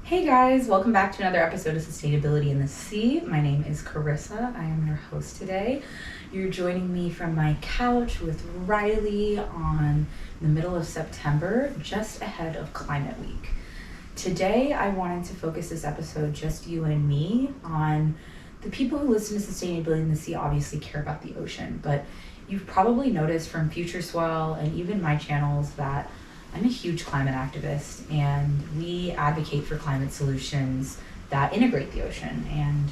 Hey guys, welcome back to another episode of Sustainability in the Sea. My name is Carissa. I am your host today. You're joining me from my couch with Riley on the middle of September, just ahead of Climate Week. Today, I wanted to focus this episode, just you and me, on the people who listen to Sustainability in the Sea obviously care about the ocean, but you've probably noticed from FutureSwell and even my channels that I'm a huge climate activist, and we advocate for climate solutions that integrate the ocean and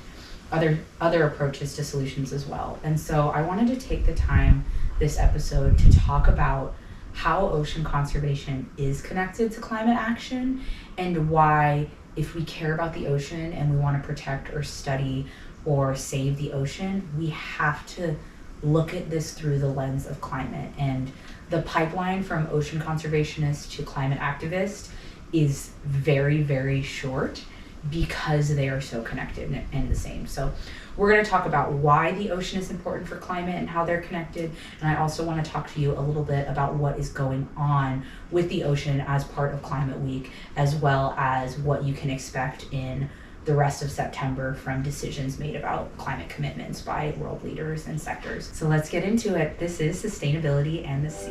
other approaches to solutions as well. And so I wanted to take the time this episode to talk about how ocean conservation is connected to climate action, and why, if we care about the ocean and we want to protect or study or save the ocean, we have to look at this through the lens of climate. And the pipeline from ocean conservationists to climate activists is very, very short because they are so connected and the same. So we're going to talk about why the ocean is important for climate and how they're connected. And I also want to talk to you a little bit about what is going on with the ocean as part of Climate Week, as well as what you can expect in the rest of September from decisions made about climate commitments by world leaders and sectors. So let's get into it. This is Sustainability and the Sea.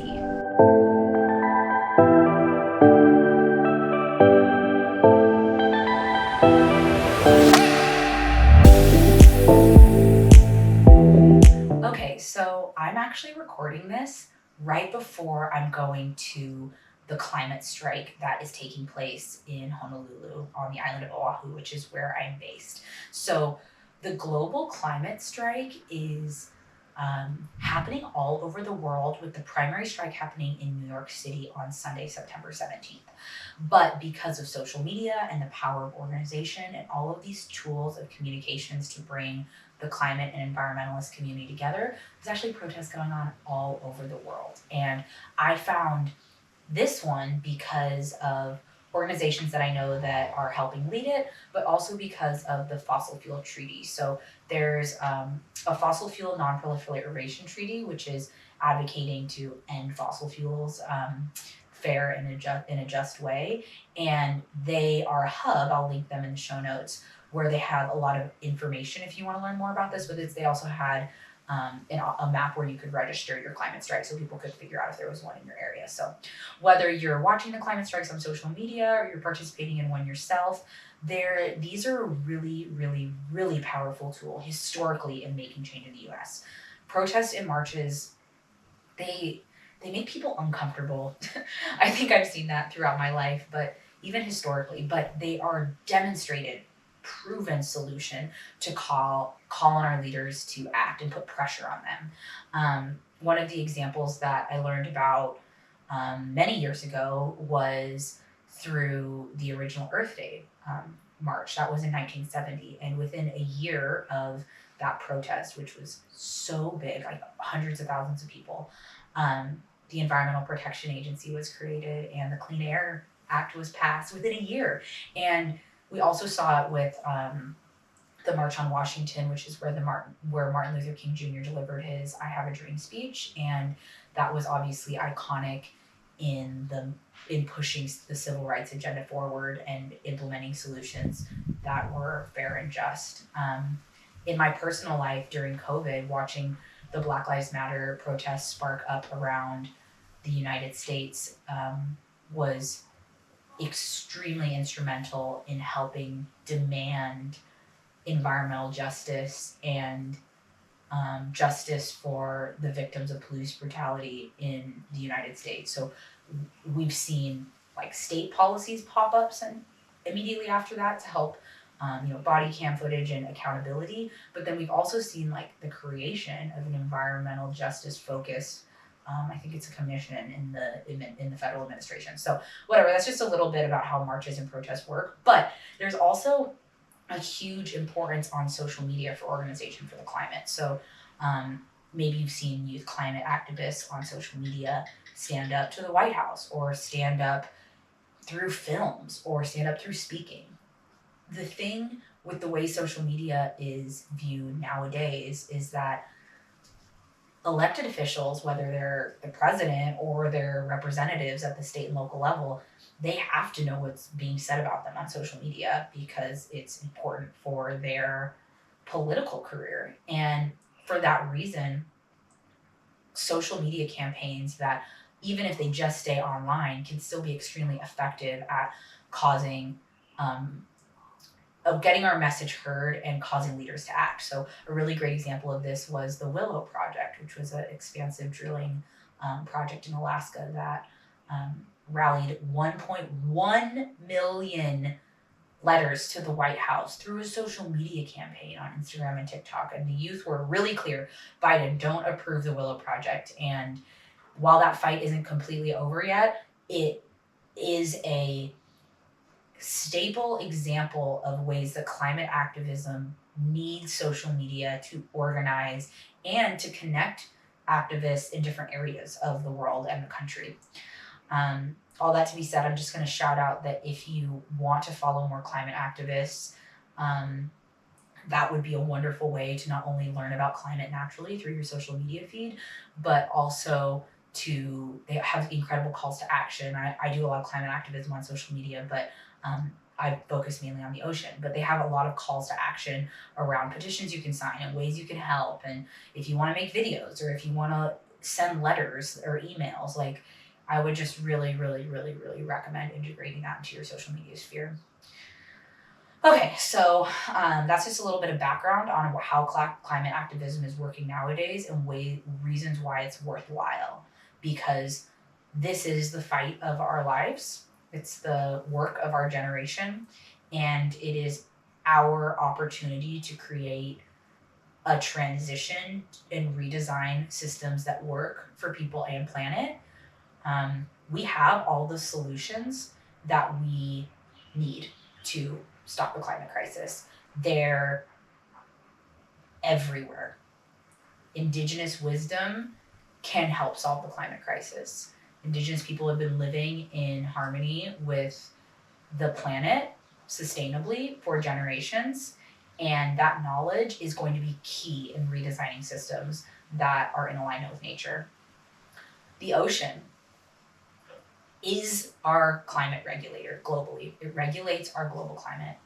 Okay, so I'm actually recording this right before I'm going to the climate strike that is taking place in Honolulu on the island of Oahu, which is where I'm based. So the global climate strike is happening all over the world, with the primary strike happening in New York City on Sunday, September 17th. But because of social media and the power of organization and all of these tools of communications to bring the climate and environmentalist community together, there's actually protests going on all over the world. And I found this one because of organizations that I know that are helping lead it, but also because of the fossil fuel treaty. So there's a fossil fuel non-proliferation treaty, which is advocating to end fossil fuels fair and in a just way. And they are a hub, I'll link them in the show notes, where they have a lot of information if you want to learn more about this. But they also had a map where you could register your climate strike so people could figure out if there was one in your area. So whether you're watching the climate strikes on social media or you're participating in one yourself, these are a really, really, really powerful tool historically in making change in the US. Protests and marches, they make people uncomfortable. I think I've seen that throughout my life, but even historically, but they are demonstrated, proven solution to call on our leaders to act and put pressure on them. One of the examples that I learned about many years ago was through the original Earth Day march. That was in 1970. And within a year of that protest, which was so big, like hundreds of thousands of people, the Environmental Protection Agency was created and the Clean Air Act was passed within a year. And we also saw it with the March on Washington, which is where Martin Luther King Jr. delivered his "I Have a Dream" speech, and that was obviously iconic in pushing the civil rights agenda forward and implementing solutions that were fair and just. In my personal life during COVID, watching the Black Lives Matter protests spark up around the United States was extremely instrumental in helping demand environmental justice and justice for the victims of police brutality in the United States. So we've seen like state policies pop up immediately after that to help body cam footage and accountability. But then we've also seen like the creation of an environmental justice focused, I think it's a commission in the federal administration. So whatever, that's just a little bit about how marches and protests work. But there's also a huge importance on social media for organization for the climate. So maybe you've seen youth climate activists on social media stand up to the White House, or stand up through films, or stand up through speaking. The thing with the way social media is viewed nowadays is that elected officials, whether they're the president or their representatives at the state and local level, they have to know what's being said about them on social media because it's important for their political career. And for that reason, social media campaigns that, even if they just stay online, can still be extremely effective at causing of getting our message heard and causing leaders to act. So a really great example of this was the Willow Project, which was an expansive drilling project in Alaska that rallied 1.1 million letters to the White House through a social media campaign on Instagram and TikTok. And the youth were really clear: Biden, don't approve the Willow Project. And while that fight isn't completely over yet, it is a staple example of ways that climate activism needs social media to organize and to connect activists in different areas of the world and the country. All that to be said, I'm just going to shout out that if you want to follow more climate activists, that would be a wonderful way to not only learn about climate naturally through your social media feed, but also they have incredible calls to action. I do a lot of climate activism on social media, but I focus mainly on the ocean. But they have a lot of calls to action around petitions you can sign and ways you can help. And if you want to make videos or if you want to send letters or emails, like, I would just really, really, really, really recommend integrating that into your social media sphere. Okay, so that's just a little bit of background on how climate activism is working nowadays and reasons why it's worthwhile. Because this is the fight of our lives. It's the work of our generation. And it is our opportunity to create a transition and redesign systems that work for people and planet. We have all the solutions that we need to stop the climate crisis. They're everywhere. Indigenous wisdom can help solve the climate crisis. Indigenous people have been living in harmony with the planet sustainably for generations, and that knowledge is going to be key in redesigning systems that are in alignment with nature. The ocean is our climate regulator globally. It regulates our global climate.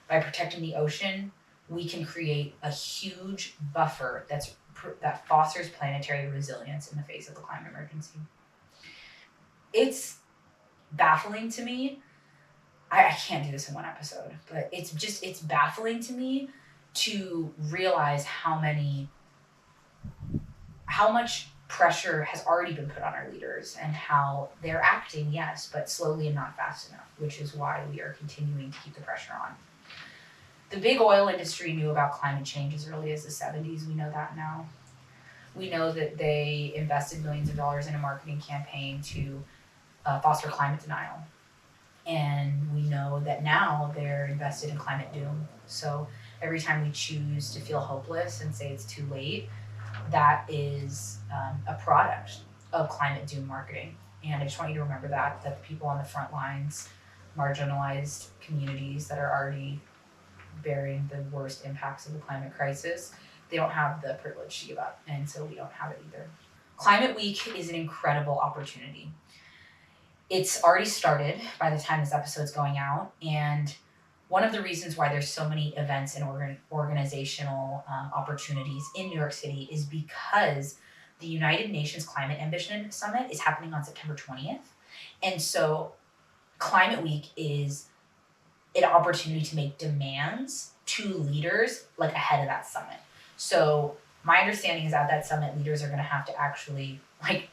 By protecting the ocean, we can create a huge buffer that fosters planetary resilience in the face of the climate emergency. It's baffling to me. I can't do this in one episode, but it's baffling to me to realize how much pressure has already been put on our leaders and how they're acting, yes, but slowly and not fast enough, which is why we are continuing to keep the pressure on. The big oil industry knew about climate change as early as the 70s. We know that now. We know that they invested millions of dollars in a marketing campaign to foster climate denial. And we know that now they're invested in climate doom. So every time we choose to feel hopeless and say it's too late, that is a product of climate doom marketing. And I just want you to remember that the people on the front lines, marginalized communities that are already bearing the worst impacts of the climate crisis, they don't have the privilege to give up. And so we don't have it either. Climate Week is an incredible opportunity. It's already started by the time this episode's going out. And one of the reasons why there's so many events and organizational opportunities in New York City is because the United Nations Climate Ambition Summit is happening on September 20th. And so Climate Week is an opportunity to make demands to leaders like ahead of that summit. So my understanding is at that summit, leaders are going to have to actually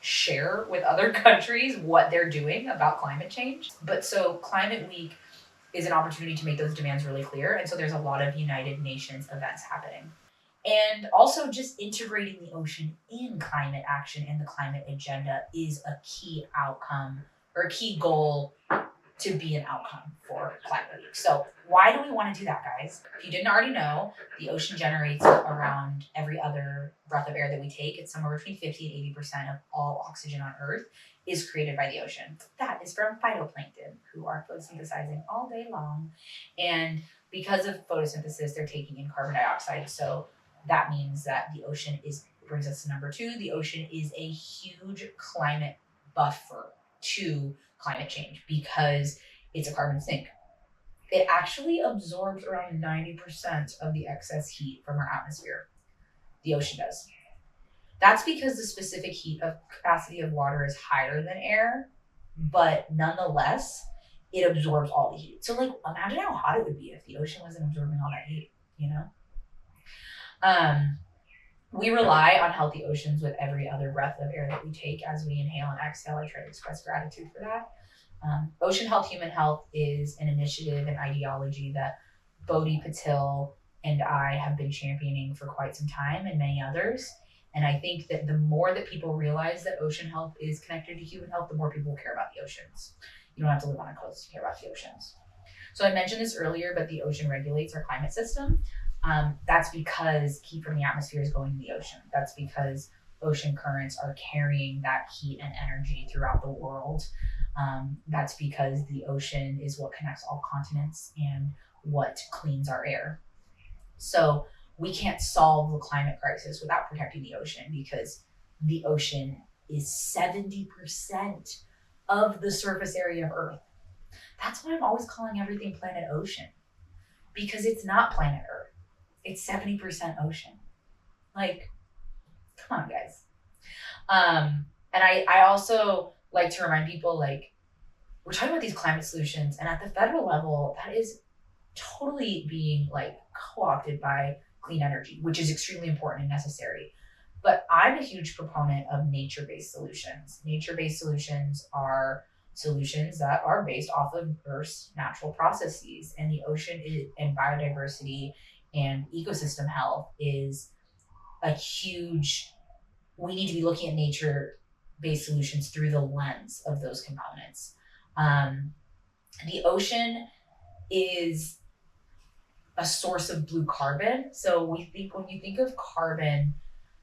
share with other countries what they're doing about climate change. But so Climate Week is an opportunity to make those demands really clear. And so there's a lot of United Nations events happening. And also just integrating the ocean in climate action and the climate agenda is a key outcome or a key goal to be an outcome for Climate Week. So why do we want to do that, guys? If you didn't already know, the ocean generates around every other breath of air that we take. It's somewhere between 50 and 80% of all oxygen on Earth is created by the ocean. That is from phytoplankton, who are photosynthesizing all day long. And because of photosynthesis, they're taking in carbon dioxide. So that means that the ocean is brings us to number 2. The ocean is a huge climate buffer to climate change because it's a carbon sink. It actually absorbs around 90% of the excess heat from our atmosphere. The ocean does. That's because the specific heat of capacity of water is higher than air, but nonetheless, it absorbs all the heat. So, like, imagine how hot it would be if the ocean wasn't absorbing all that heat, you know? We rely on healthy oceans with every other breath of air that we take as we inhale and exhale. I try to express gratitude for that. Ocean Health, Human Health is an initiative and ideology that Bodhi Patil and I have been championing for quite some time, and many others. And I think that the more that people realize that ocean health is connected to human health, the more people will care about the oceans. You don't have to live on a coast to care about the oceans. So I mentioned this earlier, but the ocean regulates our climate system. That's because heat from the atmosphere is going to the ocean. That's because ocean currents are carrying that heat and energy throughout the world. That's because the ocean is what connects all continents and what cleans our air. So we can't solve the climate crisis without protecting the ocean, because the ocean is 70% of the surface area of Earth. That's why I'm always calling everything planet ocean, because it's not planet Earth. It's 70% ocean. Like, come on, guys. And I also like to remind people, like, we're talking about these climate solutions, and at the federal level, that is totally being like co-opted by clean energy, which is extremely important and necessary. But I'm a huge proponent of nature-based solutions. Nature-based solutions are solutions that are based off of Earth's natural processes, and the ocean and biodiversity and ecosystem health is a huge, we need to be looking at nature-based solutions through the lens of those components. The ocean is a source of blue carbon. So when you think of carbon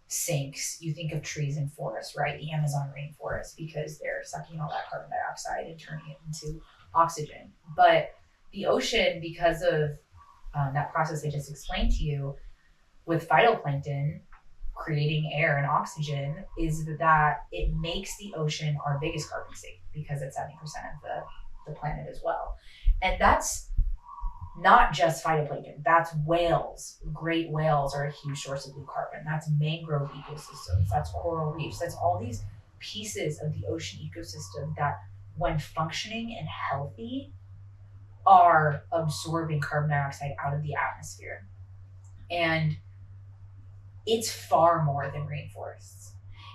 sinks, you think of trees and forests, right? The Amazon rainforest, because they're sucking all that carbon dioxide and turning it into oxygen. But the ocean, because of that process I just explained to you, with phytoplankton creating air and oxygen, is that it makes the ocean our biggest carbon sink, because it's 70% of the planet as well. And that's not just phytoplankton, that's whales. Great whales are a huge source of blue carbon. That's mangrove ecosystems, that's coral reefs, that's all these pieces of the ocean ecosystem that, when functioning and healthy, are absorbing carbon dioxide out of the atmosphere. And it's far more than rainforests.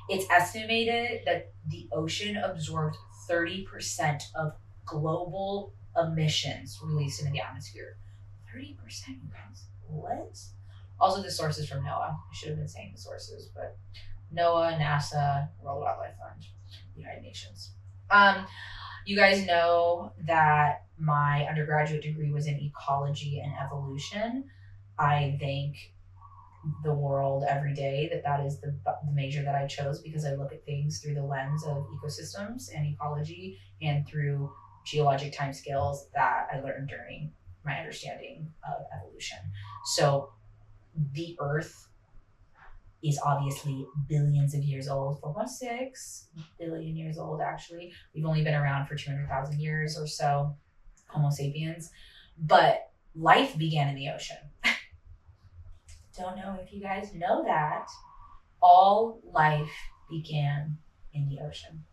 It's estimated that the ocean absorbs 30% of global emissions released into the atmosphere. 30%, you guys. What? Also, the sources from NOAA. I should have been saying the sources, but NOAA, NASA, World Wildlife Fund, United Nations. You guys know that my undergraduate degree was in ecology and evolution. I thank the world every day that is the major that I chose, because I look at things through the lens of ecosystems and ecology, and through geologic timescales that I learned during my understanding of evolution. So the Earth is obviously billions of years old, 4.6 billion years old actually. We've only been around for 200,000 years or so, Homo sapiens, but life began in the ocean. Don't know if you guys know that. All life began in the ocean.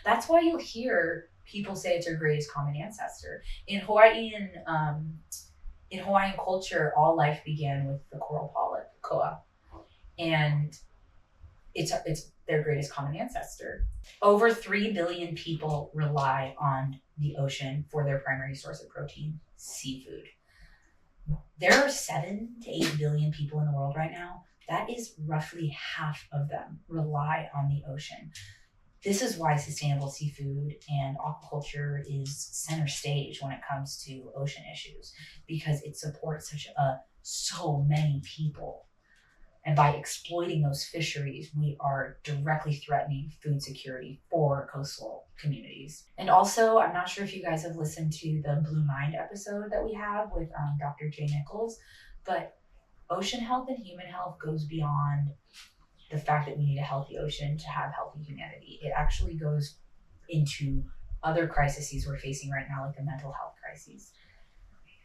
That's why you'll hear people say it's our greatest common ancestor. In Hawaiian culture, all life began with the coral polyp, koa, and it's their greatest common ancestor. Over 3 billion people rely on the ocean for their primary source of protein, seafood. There are 7 to 8 billion people in the world right now. That is roughly half of them rely on the ocean. This is why sustainable seafood and aquaculture is center stage when it comes to ocean issues, because it supports so many people. And by exploiting those fisheries, we are directly threatening food security for coastal communities. And also, I'm not sure if you guys have listened to the Blue Mind episode that we have with Dr. Jay Nichols, but ocean health and human health goes beyond the fact that we need a healthy ocean to have healthy humanity. It actually goes into other crises we're facing right now, like the mental health crises.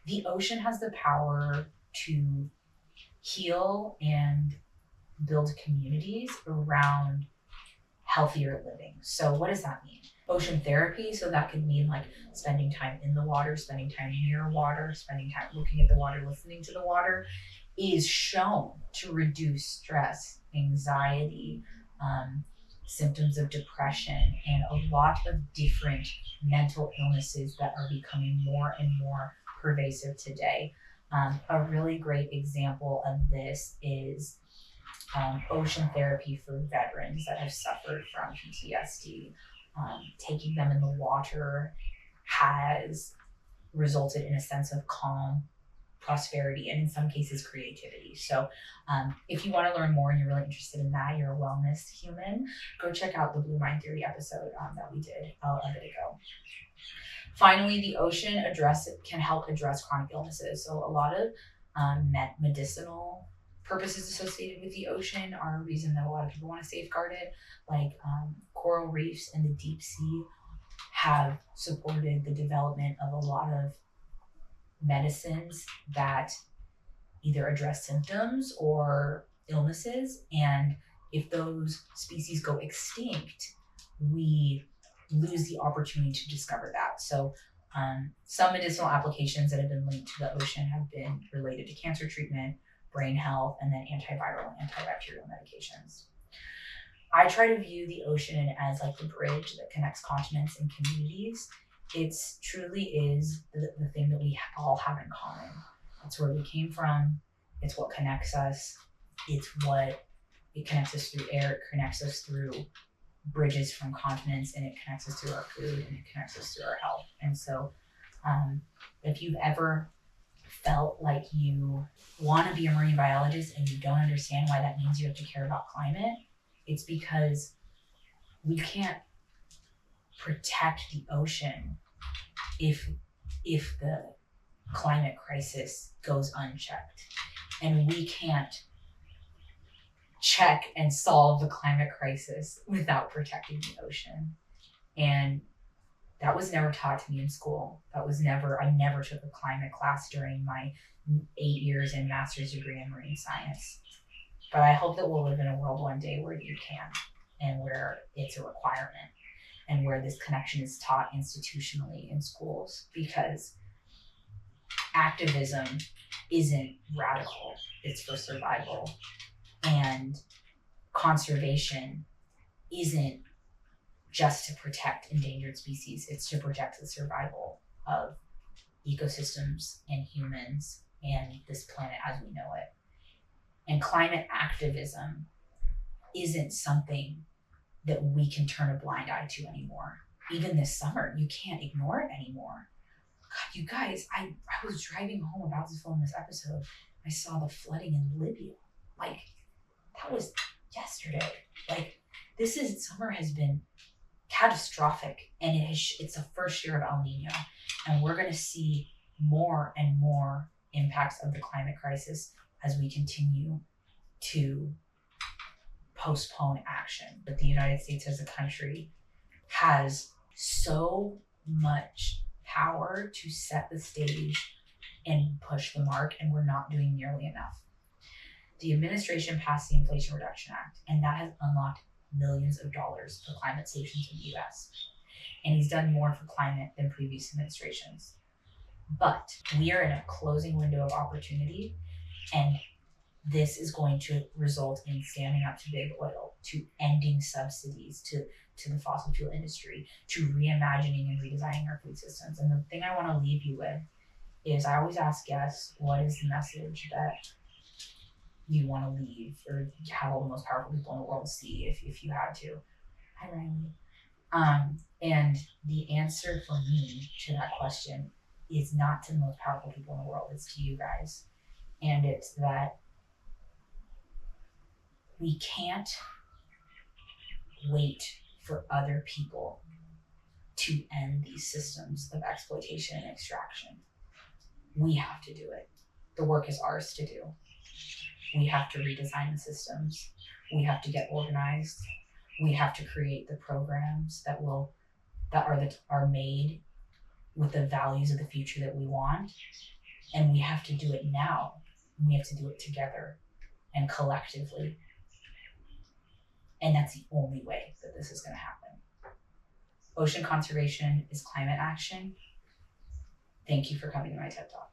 The ocean has the power to heal and build communities around healthier living. So what does that mean? Ocean therapy, so that could mean like spending time in the water, spending time near water, spending time looking at the water, listening to the water, is shown to reduce stress, anxiety, symptoms of depression, and a lot of different mental illnesses that are becoming more and more pervasive today. A really great example of this is ocean therapy for veterans that have suffered from PTSD. Taking them in the water has resulted in a sense of calm, prosperity, and in some cases creativity. So if you want to learn more and you're really interested in that, you're a wellness human, go check out the Blue Mind Theory episode that we did a bit ago. Finally, the ocean can help address chronic illnesses. So a lot of medicinal purposes associated with the ocean are a reason that a lot of people want to safeguard it, like coral reefs and the deep sea have supported the development of a lot of medicines that either address symptoms or illnesses. And if those species go extinct, we lose the opportunity to discover that. So some medicinal applications that have been linked to the ocean have been related to cancer treatment, brain health, and then antiviral and antibacterial medications. I try to view the ocean as like the bridge that connects continents and communities. It's truly is the thing that we all have in common. It's where we came from. It's what connects us. It connects us through air. It connects us through bridges from continents, and it connects us through our food, and it connects us through our health. And so if you've ever felt like you want to be a marine biologist and you don't understand why that means you have to care about climate, it's because we can't protect the ocean if the climate crisis goes unchecked. And we can't check and solve the climate crisis without protecting the ocean. And that was never taught to me in school. I never took a climate class during my 8 years in master's degree in marine science. But I hope that we'll live in a world one day where you can, and where it's a requirement, and where this connection is taught institutionally in schools, because activism isn't radical, it's for survival. And conservation isn't just to protect endangered species, it's to protect the survival of ecosystems and humans and this planet as we know it. And climate activism isn't something that we can turn a blind eye to anymore. Even this summer, you can't ignore it anymore. God, you guys, I was driving home about to film this episode. I saw the flooding in Libya. Like, that was yesterday. Like, summer has been catastrophic, and it's the first year of El Nino, and we're going to see more and more impacts of the climate crisis as we continue to postpone action. But the United States as a country has so much power to set the stage and push the mark, and we're not doing nearly enough. The administration passed the Inflation Reduction Act, and that has unlocked millions of dollars for climate solutions in the US. And he's done more for climate than previous administrations. But we are in a closing window of opportunity, and this is going to result in standing up to big oil, to ending subsidies to the fossil fuel industry, to reimagining and redesigning our food systems. And the thing I want to leave you with is, I always ask guests, what is the message that you want to leave, or how the most powerful people in the world see if you had to? Hi, Riley. And the answer for me to that question is not to the most powerful people in the world, it's to you guys. And it's that we can't wait for other people to end these systems of exploitation and extraction. We have to do it. The work is ours to do. We have to redesign the systems. We have to get organized. We have to create the programs that are made with the values of the future that we want. And we have to do it now. We have to do it together and collectively. And that's the only way that this is going to happen. Ocean conservation is climate action. Thank you for coming to my TED Talk.